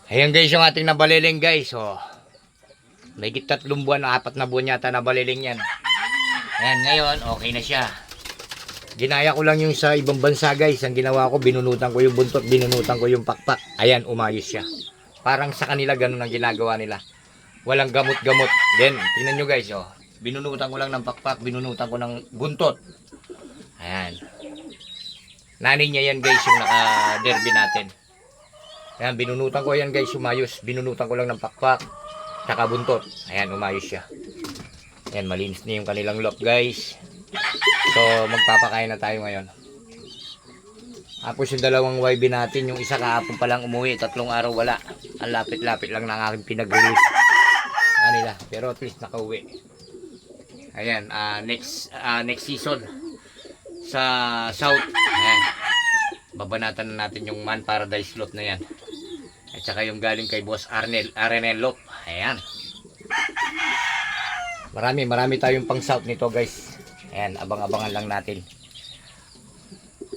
Ayan guys yung ating nabaliling guys. Oh. May 3 buwan, 4 na buwan yata nabaliling yan. Ayan ngayon, okay na siya. Ginaya ko lang yung sa ibang bansa guys. Ang ginawa ko, binunutan ko yung buntot, binunutan ko yung pakpak. Ayan, umayos siya. Parang sa kanila ganun ang ginagawa nila. Walang gamot-gamot. Then, tingnan nyo guys. Oh. Binunutan ko lang ng pakpak, binunutan ko ng buntot. Ayan. Nanay niya yan guys yung naka-derby natin. Ayan, binunutan ko yan guys, umayos. Binunutan ko lang ng pakpak, tsaka buntot. Ayan, umayos siya. Ayan, malinis na yung kanilang lop guys. So, magpapakain na tayo ngayon. Tapos yung dalawang YB natin, yung isa kahapon pa lang umuwi, 3 araw wala. Ang lapit-lapit lang ng aking pinag-release. Kanila, pero at least nakauwi. Ayan, next season sa South. Ayan. Babanatan na natin yung Man Paradise Lot na yan. At saka yung galing kay Boss Arnel Lop. Ayan. Marami tayong pang South nito guys. Ayan, abang-abangan lang natin.